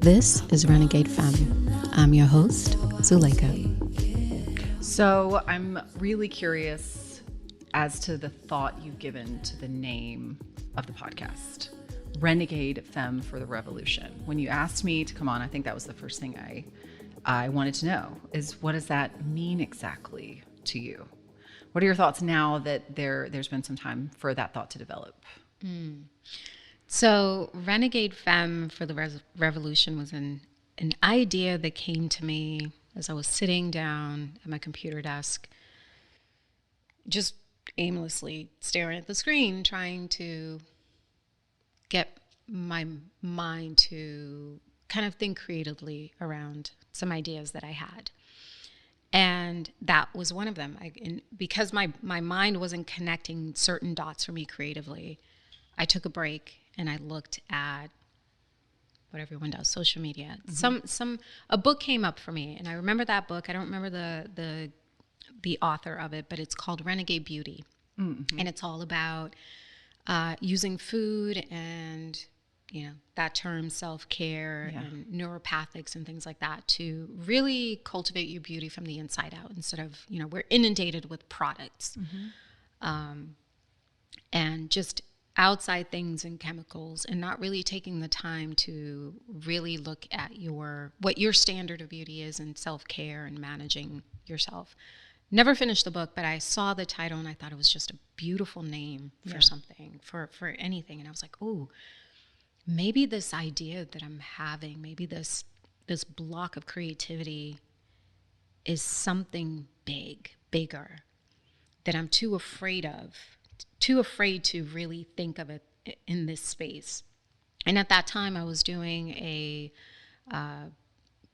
This is Renegade Femme. I'm your host, Zuleica. So I'm really curious as to the thought you've given to the name of the podcast, Renegade Femme for the Revolution. When you asked me to come on, I think that was the first thing I wanted to know is, what does that mean exactly to you? What are your thoughts now that there's been some time for that thought to develop? So Renegade Femme for the Revolution was an idea that came to me as I was sitting down at my computer desk, just aimlessly staring at the screen, trying to get my mind to kind of think creatively around some ideas that I had. And that was one of them. Because my mind wasn't connecting certain dots for me creatively, I took a break and I looked at what everyone does, social media. Mm-hmm. A book came up for me, and I remember that book. I don't remember the author of it, but it's called Renegade Beauty. Mm-hmm. And it's all about using food and, that term self-care and neuropathics and things like that to really cultivate your beauty from the inside out instead of, we're inundated with products. Mm-hmm. And just outside things and chemicals, and not really taking the time to really look at what your standard of beauty is and self-care and managing yourself. Never finished the book, but I saw the title and I thought it was just a beautiful name for something, for anything. And I was like, oh, maybe this idea that I'm having, maybe this block of creativity is something bigger that I'm too afraid to really think of it in this space. And at that time, I was doing a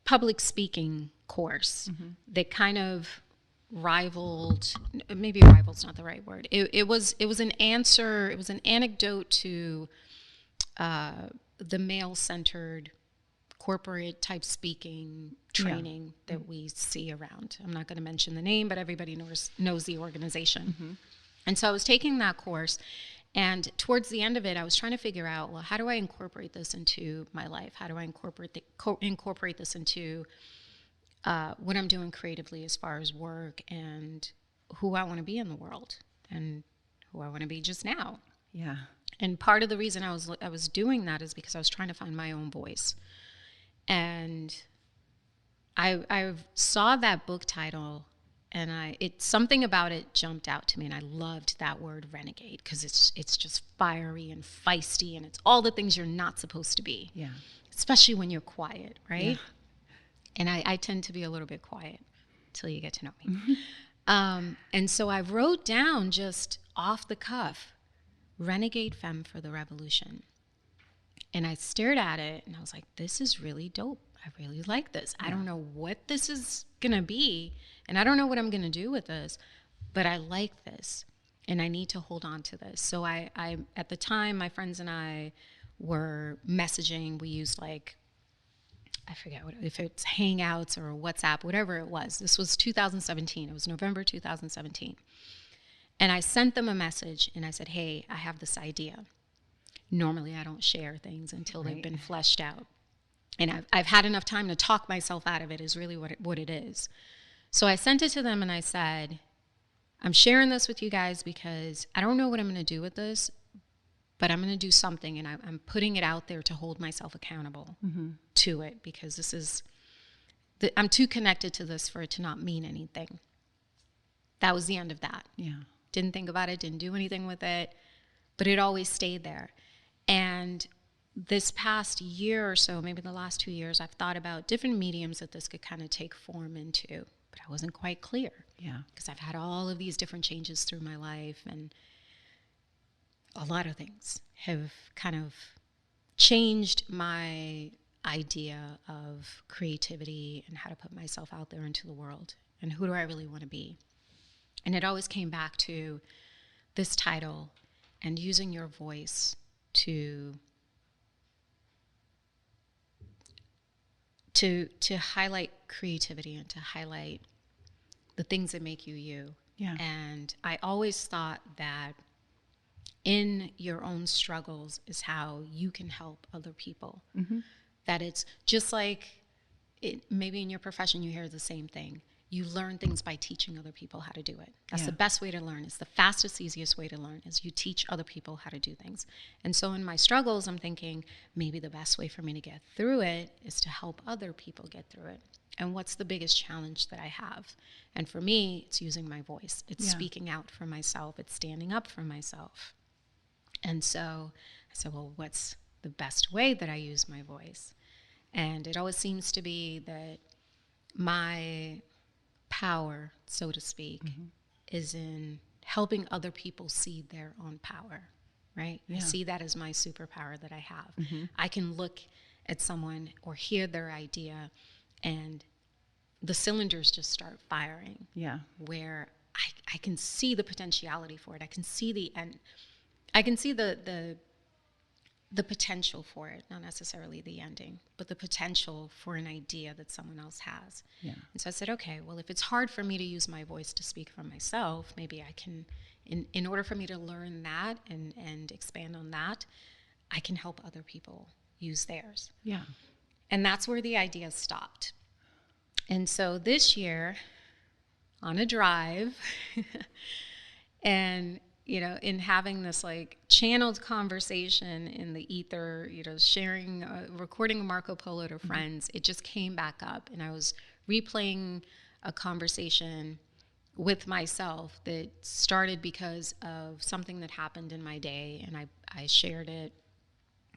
public speaking course that kind of maybe rival's not the right word. It was an anecdote to the male-centered corporate type speaking training that we see around. I'm not going to mention the name, but everybody knows the organization. Mm-hmm. And so I was taking that course, and towards the end of it, I was trying to figure out, well, how do I incorporate this into my life? How do I incorporate this into what I'm doing creatively as far as work and who I want to be in the world and who I want to be just now? Yeah. And part of the reason I was doing that is because I was trying to find my own voice. And I saw that book title, and something about it jumped out to me, and I loved that word renegade because it's just fiery and feisty, and it's all the things you're not supposed to be. Yeah. Especially when you're quiet, right? Yeah. And I tend to be a little bit quiet until you get to know me. Mm-hmm. And so I wrote down just off the cuff, Renegade Femme for the Revolution. And I stared at it and I was like, this is really dope. I really like this. Yeah. I don't know what this is going to be, and I don't know what I'm going to do with this, but I like this and I need to hold on to this. So I at the time, my friends and I were messaging. We used I forget if it's Hangouts or WhatsApp, whatever it was. This was 2017. It was November 2017. And I sent them a message and I said, hey, I have this idea. Normally I don't share things until they've been fleshed out. And I've had enough time to talk myself out of it is really what it is. So I sent it to them and I said, I'm sharing this with you guys because I don't know what I'm going to do with this, but I'm going to do something, and I'm putting it out there to hold myself accountable to it, because I'm too connected to this for it to not mean anything. That was the end of that. Yeah. Didn't think about it, didn't do anything with it, but it always stayed there. And this past year or so, maybe the last 2 years, I've thought about different mediums that this could kind of take form into, but I wasn't quite clear. Yeah. Because I've had all of these different changes through my life, and a lot of things have kind of changed my idea of creativity and how to put myself out there into the world and who do I really want to be. And it always came back to this title and using your voice to highlight creativity and to highlight the things that make you you. Yeah. And I always thought that in your own struggles is how you can help other people. Mm-hmm. That it's just like maybe in your profession you hear the same thing. You learn things by teaching other people how to do it. That's the best way to learn. It's the fastest, easiest way to learn is you teach other people how to do things. And so in my struggles, I'm thinking maybe the best way for me to get through it is to help other people get through it. And what's the biggest challenge that I have? And for me, it's using my voice. It's speaking out for myself. It's standing up for myself. And so I said, well, what's the best way that I use my voice? And it always seems to be that my power, so to speak, is in helping other people see their own power, right? I see that as my superpower that I have. I can look at someone or hear their idea and the cylinders just start firing. Where I can see the potentiality for it. I can see the end. I can see the potential for it, not necessarily the ending, but the potential for an idea that someone else has. And so I said, okay, well, if it's hard for me to use my voice to speak for myself, maybe I can, in order for me to learn that and expand on that, I can help other people use theirs. And that's where the idea stopped. And so this year, on a drive, and in having this like channeled conversation in the ether, sharing, recording a Marco Polo to friends, it just came back up. And I was replaying a conversation with myself that started because of something that happened in my day. And I shared it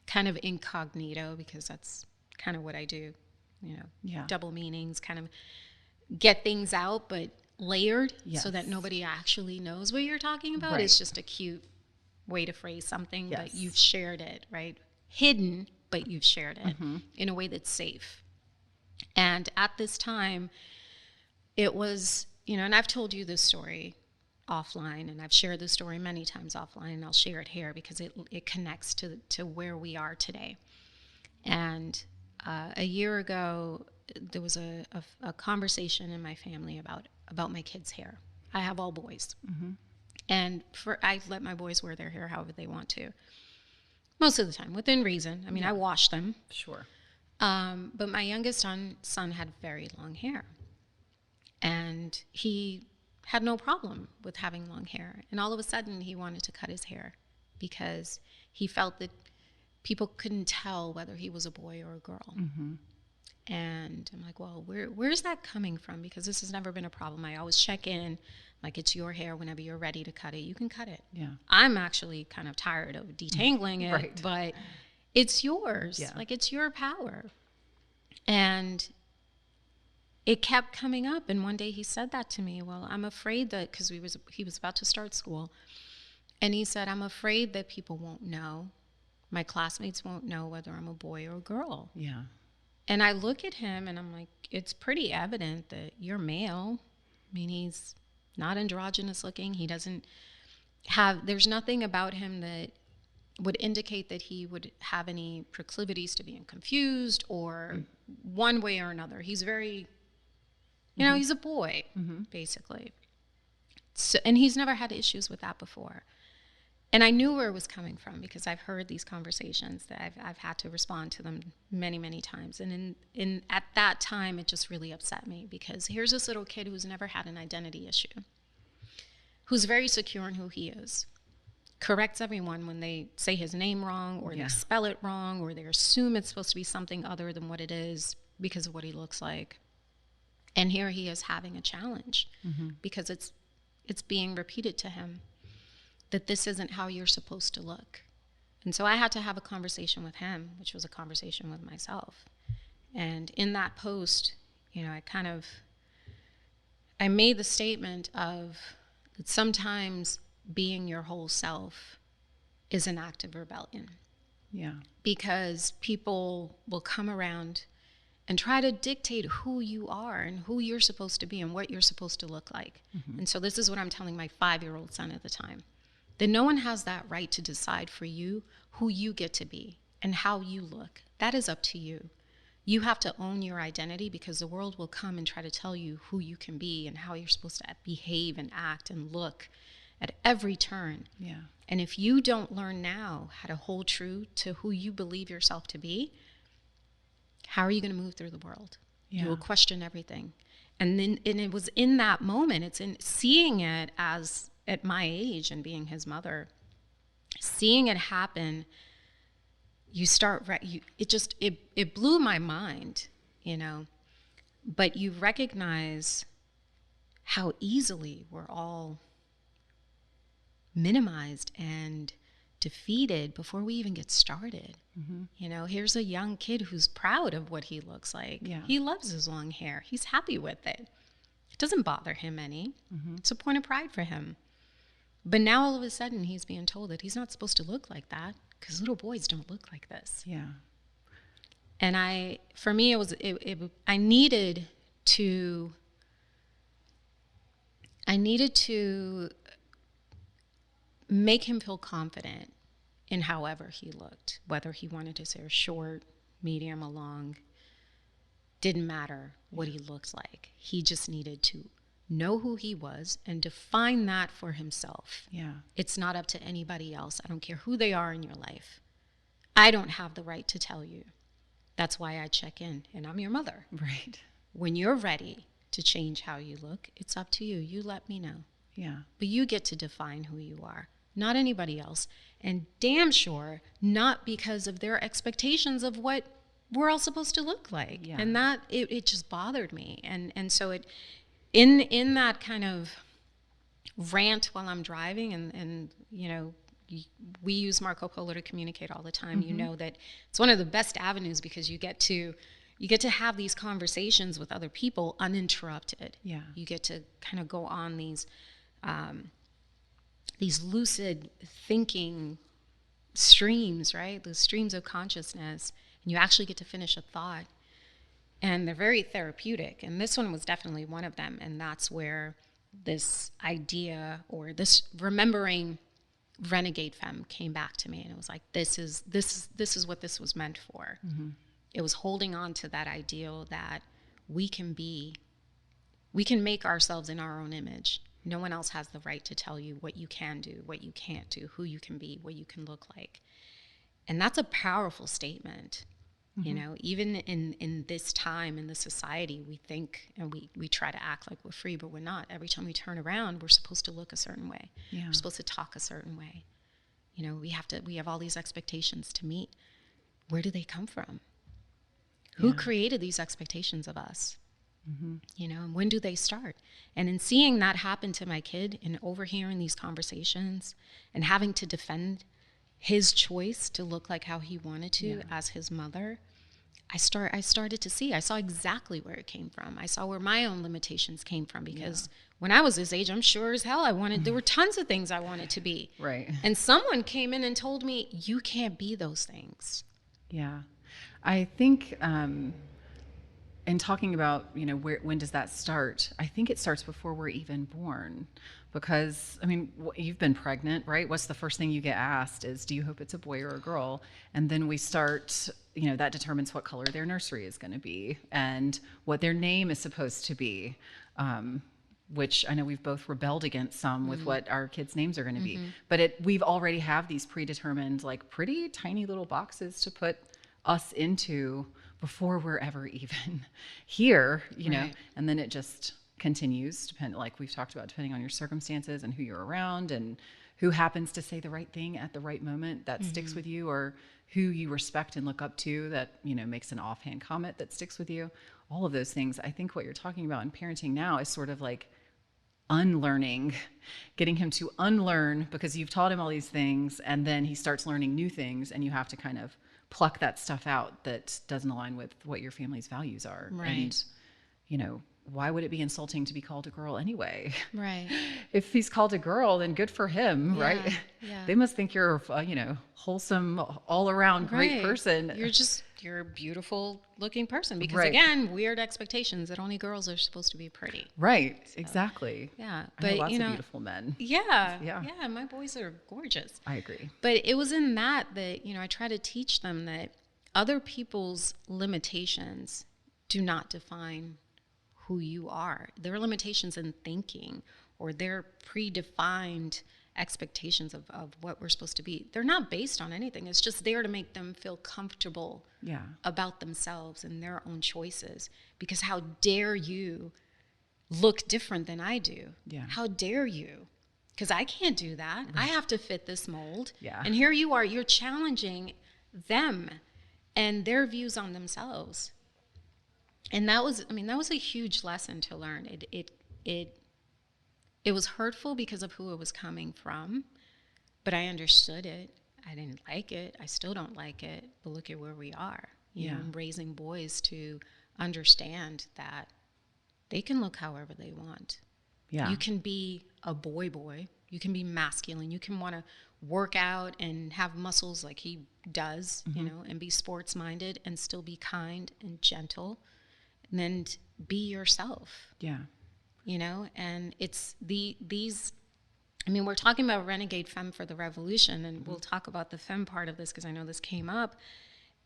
kind of incognito because that's kind of what I do, double meanings, kind of get things out, but layered so that nobody actually knows what you're talking about. It's just a cute way to phrase something, but you've shared it, right? Hidden, but you've shared it in a way that's safe. And at this time, it was, and I've told you this story offline, and I've shared this story many times offline, and I'll share it here because it connects to where we are today. And a year ago, there was a conversation in my family about my kids' hair. I have all boys. And I let my boys wear their hair however they want to. Most of the time, within reason. I mean, I wash them. Sure. But my youngest son had very long hair. And he had no problem with having long hair. And all of a sudden, he wanted to cut his hair because he felt that people couldn't tell whether he was a boy or a girl. And I'm like, well, where's that coming from? Because this has never been a problem. I always check in, like, it's your hair. Whenever you're ready to cut it, you can cut it. I'm actually kind of tired of detangling it, but it's yours. Like, it's your power. And it kept coming up. And one day he said that to me. Well, I'm afraid that, because he was about to start school. And he said, I'm afraid that people won't know. My classmates won't know whether I'm a boy or a girl. And I look at him and I'm like, it's pretty evident that you're male. I mean, he's not androgynous looking. He doesn't have, there's nothing about him that would indicate that he would have any proclivities to being confused or one way or another. He's very, he's a boy, basically. So, and he's never had issues with that before. And I knew where it was coming from because I've heard these conversations that I've had to respond to them many, many times. And at that time, it just really upset me because here's this little kid who's never had an identity issue, who's very secure in who he is, corrects everyone when they say his name wrong or they spell it wrong or they assume it's supposed to be something other than what it is because of what he looks like. And here he is having a challenge because it's being repeated to him that this isn't how you're supposed to look. And so I had to have a conversation with him, which was a conversation with myself. And in that post, I made the statement of that sometimes being your whole self is an act of rebellion. Because people will come around and try to dictate who you are and who you're supposed to be and what you're supposed to look like. And so this is what I'm telling my 5-year-old son at the time. That no one has that right to decide for you who you get to be and how you look. That is up to you. You have to own your identity because the world will come and try to tell you who you can be and how you're supposed to behave and act and look at every turn. And if you don't learn now how to hold true to who you believe yourself to be, How are you going to move through the world? Yeah. You will question everything. And it was in that moment, it's in seeing it as at my age and being his mother, seeing it happen, you start, it blew my mind, you know, but you recognize how easily we're all minimized and defeated before we even get started. Mm-hmm. You know, here's a young kid who's proud of what he looks like. Yeah. He loves his long hair. He's happy with it. It doesn't bother him any. Mm-hmm. It's a point of pride for him. But now all of a sudden he's being told that he's not supposed to look like that because little boys don't look like this. Yeah. And for me, I needed to make him feel confident in however he looked, whether he wanted his hair short, medium, or long. Didn't matter what he looked like. He just needed to know who he was and define that for himself. Yeah. It's not up to anybody else. I don't care who they are in your life. I don't have the right to tell you. That's why I check in, and I'm your mother. Right. When you're ready to change how you look, it's up to you. You let me know. Yeah. But you get to define who you are, not anybody else. And damn sure not because of their expectations of what we're all supposed to look like. Yeah. And that, it just bothered me. And so in that kind of rant while I'm driving, and you know, we use Marco Polo to communicate all the time. Mm-hmm. You know that it's one of the best avenues because you get to have these conversations with other people uninterrupted. Yeah. You get to kind of go on these lucid thinking streams, right? Those streams of consciousness, and you actually get to finish a thought. And they're very therapeutic. And this one was definitely one of them. And that's where this idea or this remembering Renegade Femme came back to me. And it was like, this is what this was meant for. Mm-hmm. It was holding on to that ideal that we can make ourselves in our own image. No one else has the right to tell you what you can do, what you can't do, who you can be, what you can look like. And that's a powerful statement. Mm-hmm. You know, even in this time, in this society, we think and we try to act like we're free, but we're not. Every time we turn around, we're supposed to look a certain way. Yeah. We're supposed to talk a certain way. You know, we have all these expectations to meet. Where do they come from? Yeah. Who created these expectations of us? Mm-hmm. You know, and when do they start? And in seeing that happen to my kid and overhearing these conversations and having to defend his choice to look like how he wanted to as his mother, I started to see. I saw exactly where it came from. I saw where my own limitations came from because when I was his age, I'm sure as hell there were tons of things I wanted to be. Right. And someone came in and told me, you can't be those things. Yeah. I think in talking about, you know, when does that start? I think it starts before we're even born. Because, I mean, you've been pregnant, right? What's the first thing you get asked is, do you hope it's a boy or a girl? And then we start, you know, that determines what color their nursery is going to be and what their name is supposed to be, which I know we've both rebelled against some with what our kids' names are going to be. But we've already have these predetermined, like pretty tiny little boxes to put us into before we're ever even here, you know, and then it just continues, like we've talked about, depending on your circumstances and who you're around and who happens to say the right thing at the right moment that sticks with you, or who you respect and look up to that, you know, makes an offhand comment that sticks with you. All of those things. I think what you're talking about in parenting now is sort of like unlearning, getting him to unlearn because you've taught him all these things and then he starts learning new things and you have to kind of pluck that stuff out that doesn't align with what your family's values are. Right. And, you know, why would it be insulting to be called a girl anyway? Right. If he's called a girl, then good for him, right? Yeah. They must think you're a, you know, wholesome, all around great person. You're a beautiful looking person because again, weird expectations that only girls are supposed to be pretty. Right. So, exactly. Yeah. But lots of beautiful men. Yeah. My boys are gorgeous. I agree. But it was in that, you know, I try to teach them that other people's limitations do not define who you are. Their limitations in thinking or their predefined expectations of what we're supposed to be. They're not based on anything. It's just there to make them feel comfortable about themselves and their own choices. Because how dare you look different than I do? Yeah. How dare you? Because I can't do that. I have to fit this mold. Yeah. And here you are, you're challenging them and their views on themselves. And that was a huge lesson to learn. It was hurtful because of who it was coming from, but I understood it. I didn't like it. I still don't like it. But look at where we are. You know, raising boys to understand that they can look however they want. Yeah. You can be a boy. You can be masculine. You can want to work out and have muscles like he does, you know, and be sports minded and still be kind and gentle. And then be yourself. Yeah. You know, and it's these, I mean, we're talking about Renegade Femme for the Revolution, and we'll talk about the femme part of this because I know this came up.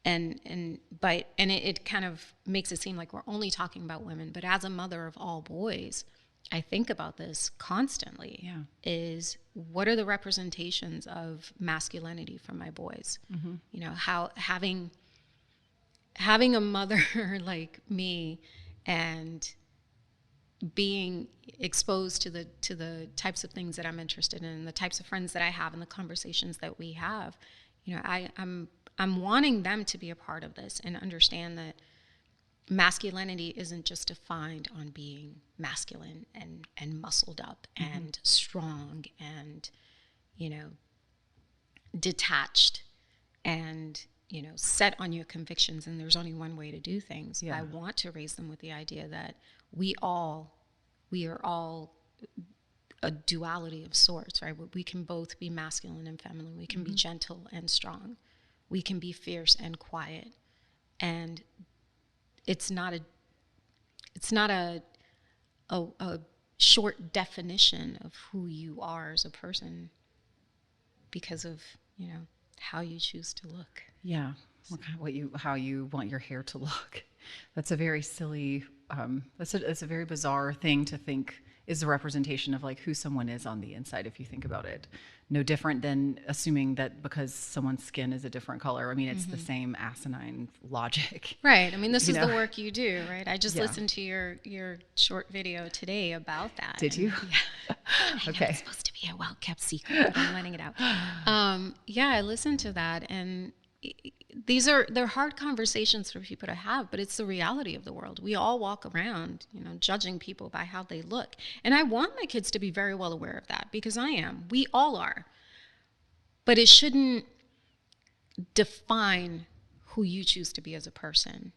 And it kind of makes it seem like we're only talking about women. But as a mother of all boys, I think about this constantly. Yeah. Is what are the representations of masculinity for my boys? You know, how having a mother like me and being exposed to the types of things that I'm interested in, the types of friends that I have, and the conversations that we have, you know, I'm wanting them to be a part of this and understand that masculinity isn't just defined on being masculine and muscled up and strong and, you know, detached and, you know, set on your convictions, and there's only one way to do things. I want to raise them with the idea that we are all a duality of sorts, right? We can both be masculine and feminine. We can be gentle and strong. We can be fierce and quiet. And it's not a short definition of who you are as a person because of, you know, how you choose to look. Yeah. How you want your hair to look. That's a very silly, that's a very bizarre thing to think is a representation of like who someone is on the inside, if you think about it. No different than assuming that because someone's skin is a different color. I mean, it's the same asinine logic. Right. I mean, this is the work you do, right? I just listened to your short video today about that. Did you? Yeah. Okay. It's supposed to be a well-kept secret, but I'm letting it out. Yeah, I listened to that, and they're hard conversations for people to have, but it's the reality of the world. We all walk around, you know, judging people by how they look. And I want my kids to be very well aware of that because I am. We all are. But it shouldn't define who you choose to be as a person.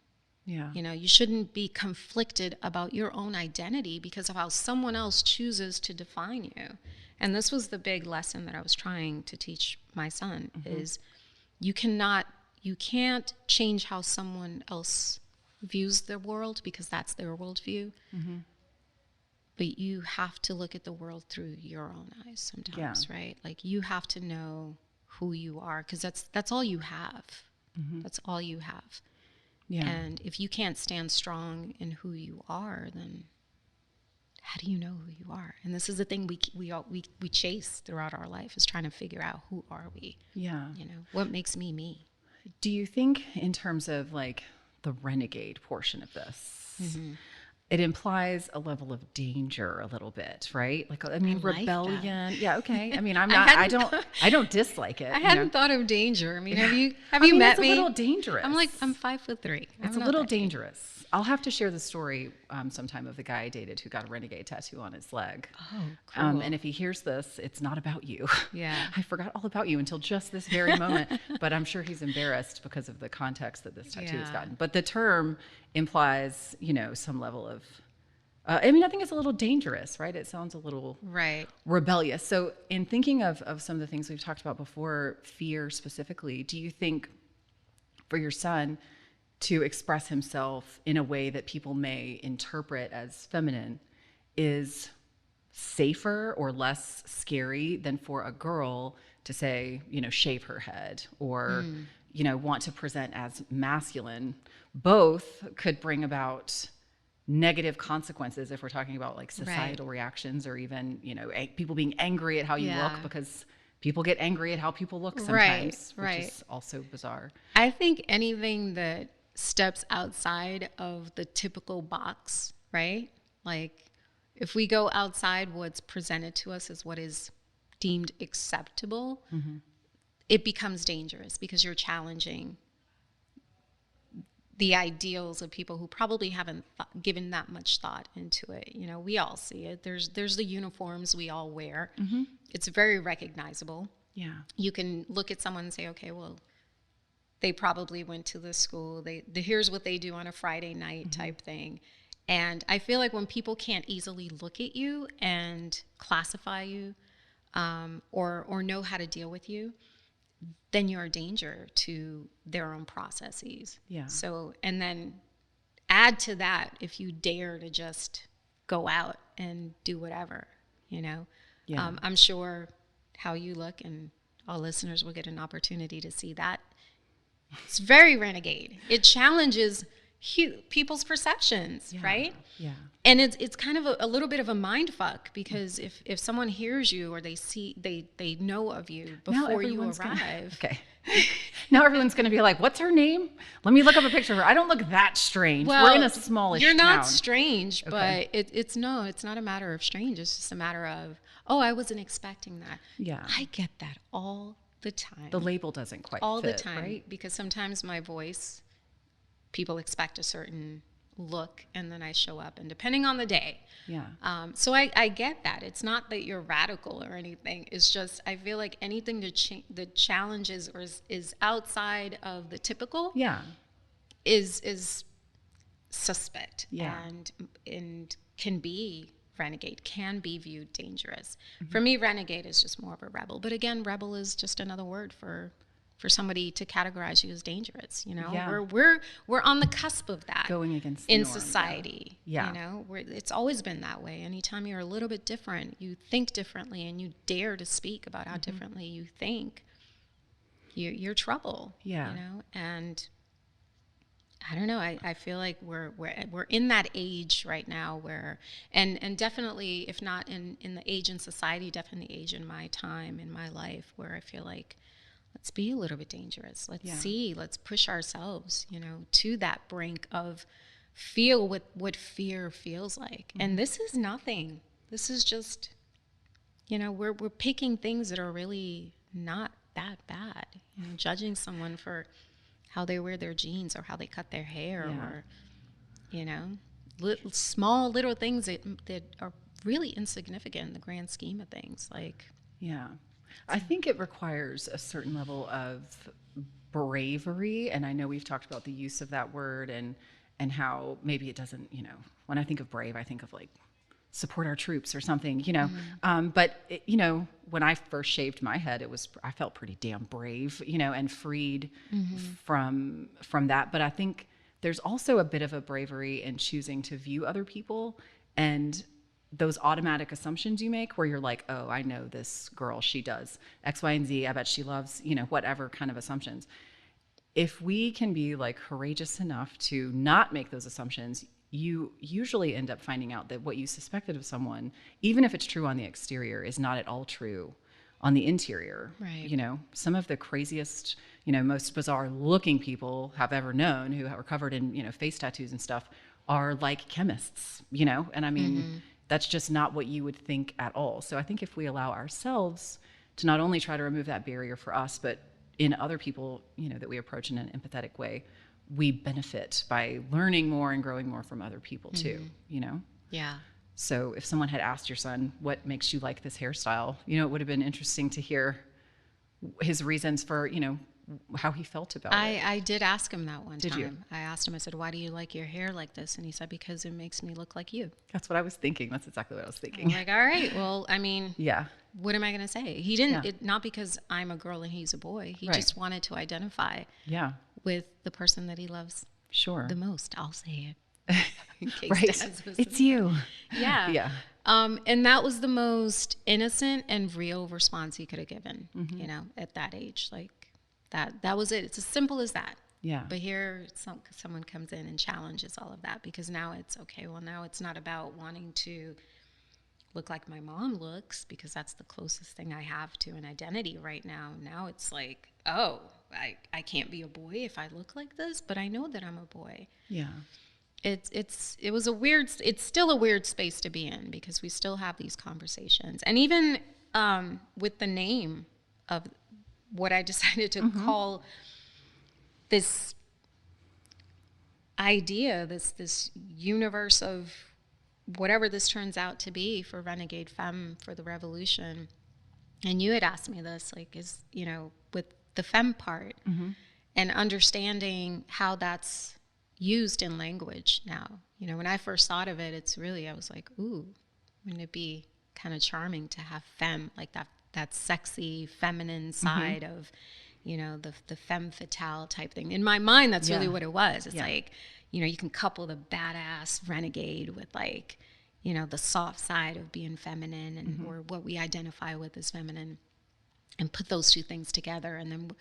Yeah. You know, you shouldn't be conflicted about your own identity because of how someone else chooses to define you. And this was the big lesson that I was trying to teach my son is you can't change how someone else views the world because that's their worldview. But you have to look at the world through your own eyes sometimes, right? Like you have to know who you are because that's all you have. That's all you have. Yeah. And if you can't stand strong in who you are, then how do you know who you are? And this is the thing we chase throughout our life is trying to figure out who are we? Yeah. You know, what makes me me? Do you think in terms of like the renegade portion of this, it implies a level of danger a little bit, right? Like, I mean, rebellion. Yeah. Okay. I mean, I don't dislike it. I hadn't thought of danger. I mean, have you met me? It's a little dangerous. I'm 5'3". It's a little dangerous. I'll have to share the story sometime of the guy I dated who got a renegade tattoo on his leg. Oh, cool. And if he hears this, it's not about you. Yeah. I forgot all about you until just this very moment, but I'm sure he's embarrassed because of the context that this tattoo has gotten. But the term implies, you know, some level of, I mean, I think it's a little dangerous, right? It sounds a little rebellious. So in thinking of some of the things we've talked about before, fear specifically, do you think for your son to express himself in a way that people may interpret as feminine is safer or less scary than for a girl to say, you know, shave her head or, you know, want to present as masculine? Both could bring about negative consequences if we're talking about like societal reactions, or even, people being angry at how you look, because people get angry at how people look sometimes, which is also bizarre. I think anything that steps outside of the typical box, right? Like if we go outside what's presented to us as what is deemed acceptable, it becomes dangerous because you're challenging the ideals of people who probably haven't given that much thought into it. We all see it. There's the uniforms we all wear. It's very recognizable. Yeah. You can look at someone and say, okay, well, they probably went to this school. Here's what they do on a Friday night type thing. And I feel like when people can't easily look at you and classify you, or know how to deal with you, then you're a danger to their own processes. Yeah. So, and then add to that if you dare to just go out and do whatever, Yeah. I'm sure how you look, and all listeners will get an opportunity to see that. It's very renegade. It challenges people's perceptions, right? Yeah. And it's kind of a little bit of a mind fuck, because if someone hears you or they know of you before you arrive. Now everyone's going to be like, what's her name? Let me look up a picture of her. I don't look that strange. Well, we're in a smallish town. You're not town. strange, but it's not a matter of strange. It's just a matter of, I wasn't expecting that. Yeah. I get that all the time. The label doesn't quite all fit, the time, right? Because sometimes my voice, people expect a certain look, and then I show up, and depending on the day. Yeah. So I get that. It's not that you're radical or anything. It's just I feel like anything that challenges or is outside of the typical. Yeah. Is suspect. Yeah. And can be renegade, can be viewed dangerous. For me, renegade is just more of a rebel. But again, rebel is just another word for somebody to categorize you as dangerous. Yeah. We're on the cusp of that, going against the in norm, society. Yeah. It's always been that way. Anytime you're a little bit different, you think differently, and you dare to speak about how differently you think, you're trouble. Yeah. And I don't know. I feel like we're in that age right now where, and definitely, if not in the age in society, definitely the age in my time, in my life, where I feel like, let's be a little bit dangerous. Let's push ourselves, to that brink of feel what fear feels like. And this is nothing. This is just, we're picking things that are really not that bad. Judging someone for how they wear their jeans or how they cut their hair, or, small little things that are really insignificant in the grand scheme of things. Yeah. I think it requires a certain level of bravery. And I know we've talked about the use of that word and how maybe it doesn't, when I think of brave, I think of like support our troops or something, but when I first shaved my head, I felt pretty damn brave, and freed from that. But I think there's also a bit of a bravery in choosing to view other people and those automatic assumptions you make where you're like, oh, I know this girl, she does X, Y, and Z. I bet she loves, whatever kind of assumptions. If we can be like courageous enough to not make those assumptions, you usually end up finding out that what you suspected of someone, even if it's true on the exterior, is not at all true on the interior. Right. Some of the craziest, most bizarre looking people have ever known who are covered in, face tattoos and stuff are like chemists, and I mean, that's just not what you would think at all. So I think if we allow ourselves to not only try to remove that barrier for us, but in other people, that we approach in an empathetic way, we benefit by learning more and growing more from other people too, Yeah. So if someone had asked your son, what makes you like this hairstyle, it would have been interesting to hear his reasons for, how he felt about it. I did ask him that one time. Did you? I asked him, I said, why do you like your hair like this? And he said, because it makes me look like you. That's what I was thinking. That's exactly what I was thinking. I'm like, all right, well, I mean, yeah. What am I going to say? He didn't, not because I'm a girl and he's a boy. He just wanted to identify with the person that he loves the most. I'll say it. In case It's you. Yeah. Yeah. And that was the most innocent and real response he could have given, at that age. Like that was it. It's as simple as that. Yeah. But here, someone comes in and challenges all of that, because now it's okay. Well, now it's not about wanting to look like my mom looks, because that's the closest thing I have to an identity right now. Now it's like, oh, I can't be a boy if I look like this, but I know that I'm a boy. Yeah. It's still a weird space to be in, because we still have these conversations. And even with the name of what I decided to call this idea, this universe of whatever this turns out to be for Renegade Femme for the revolution. And you had asked me this, like, is, with the femme part and understanding how that's used in language now. When I first thought of it, I was like, ooh, wouldn't it be kind of charming to have femme, like that sexy feminine side of, the femme fatale type thing. In my mind, that's really what it was. It's like, you can couple the badass renegade with, like, the soft side of being feminine, and or what we identify with as feminine, and put those two things together. And then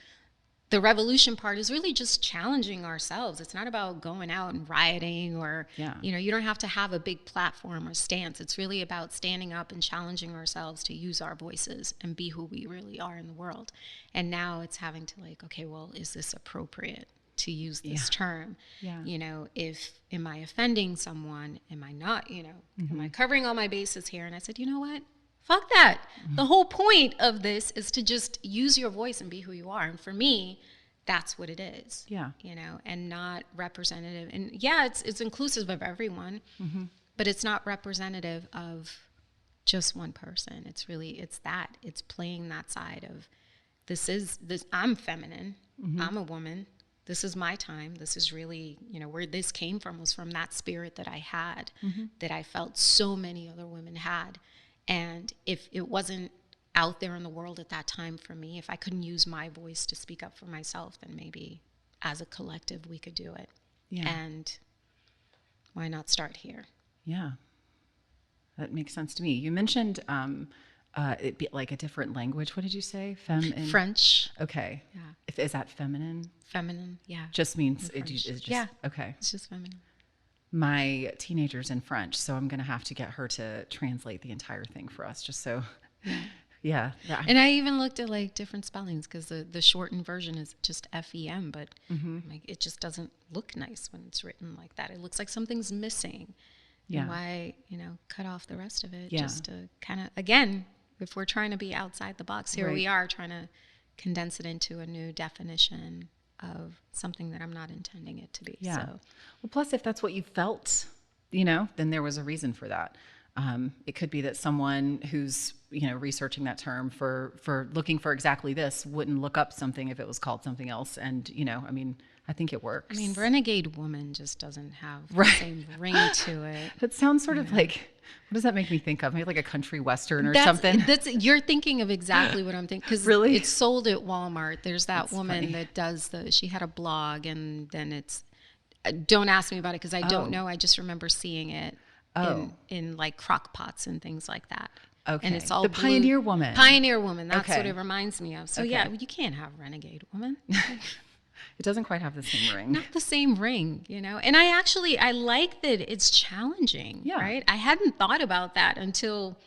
the revolution part is really just challenging ourselves. It's not about going out and rioting or, you don't have to have a big platform or stance. It's really about standing up and challenging ourselves to use our voices and be who we really are in the world. And now it's having to, like, okay, well, is this appropriate to use this term? Am I offending someone? Am I not, am I covering all my bases here? And I said, you know what? Fuck that. The whole point of this is to just use your voice and be who you are. And for me, that's what it is. Yeah. And not representative. And it's inclusive of everyone, but it's not representative of just one person. It's playing that side of this. I'm feminine. I'm a woman. This is my time. This is really, where this came from was from that spirit that I had, that I felt so many other women had. And if it wasn't out there in the world at that time for me, if I couldn't use my voice to speak up for myself, then maybe as a collective we could do it. Yeah. And why not start here? Yeah. That makes sense to me. You mentioned it'd be like a different language. What did you say? French. Okay. Yeah. Is that feminine? Feminine, yeah. Just means it's just okay. It's just feminine. My teenager's in French, so I'm going to have to get her to translate the entire thing for us, just so. Yeah. And I even looked at, like, different spellings, because the shortened version is just FEM, but like, it just doesn't look nice when it's written like that. It looks like something's missing. Yeah. And why, cut off the rest of it just to kind of, again, if we're trying to be outside the box, here we are trying to condense it into a new definition of something that I'm not intending it to be. Yeah. So. Well, plus, if that's what you felt, then there was a reason for that. It could be that someone who's, researching that term for looking for exactly this wouldn't look up something if it was called something else. And, I think it works. Renegade woman just doesn't have the same ring to it. It sounds sort of like, what does that make me think of? Maybe like a country western or something? You're thinking of exactly what I'm thinking. Because really? It's sold at Walmart. There's that woman that does she had a blog, and then don't ask me about it because I don't know. I just remember seeing it in like crock pots and things like that. Okay. And it's all the blue. Pioneer Woman. Pioneer Woman. That's what it reminds me of. So you can't have Renegade Woman. It doesn't quite have the same ring. Not the same ring, And I like that it's challenging, right? I hadn't thought about that until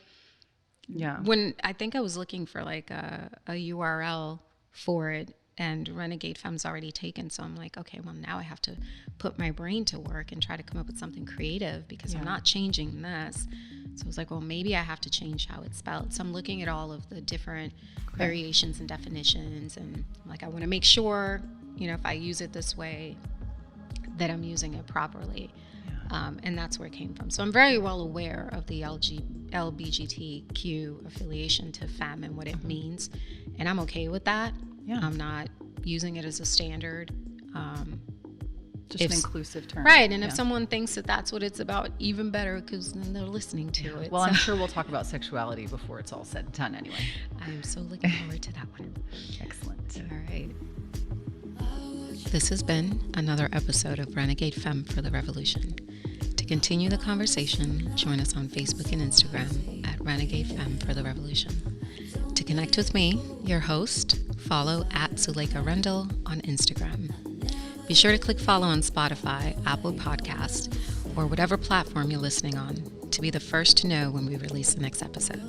when I think I was looking for like a URL for it, and Renegade Femme's already taken. So I'm like, okay, well, now I have to put my brain to work and try to come up with something creative, because I'm not changing this. So I was like, well, maybe I have to change how it's spelled. So I'm looking at all of the different variations and definitions, and like, I want to make sure, if I use it this way, that I'm using it properly. And that's where it came from. So I'm very well aware of the LGBTQ affiliation to femme and what it means. And I'm okay with that. Yeah. I'm not using it as a standard. Just an inclusive term. Right. And if someone thinks that that's what it's about, even better, because then they're listening to it. Well, I'm sure we'll talk about sexuality before it's all said and done anyway. I'm so looking forward to that one. Excellent. All right. This has been another episode of Renegade Femme for the Revolution. To continue the conversation, join us on Facebook and Instagram at Renegade Femme for the Revolution. To connect with me, your host, follow at Zuleica Rendell on Instagram. Be sure to click follow on Spotify, Apple Podcast, or whatever platform you're listening on to be the first to know when we release the next episode.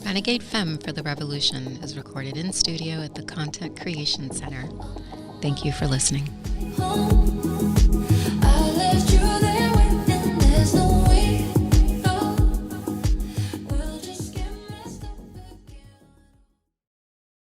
Renegade Femme for the Revolution is recorded in studio at the Content Creation Center. Thank you for listening.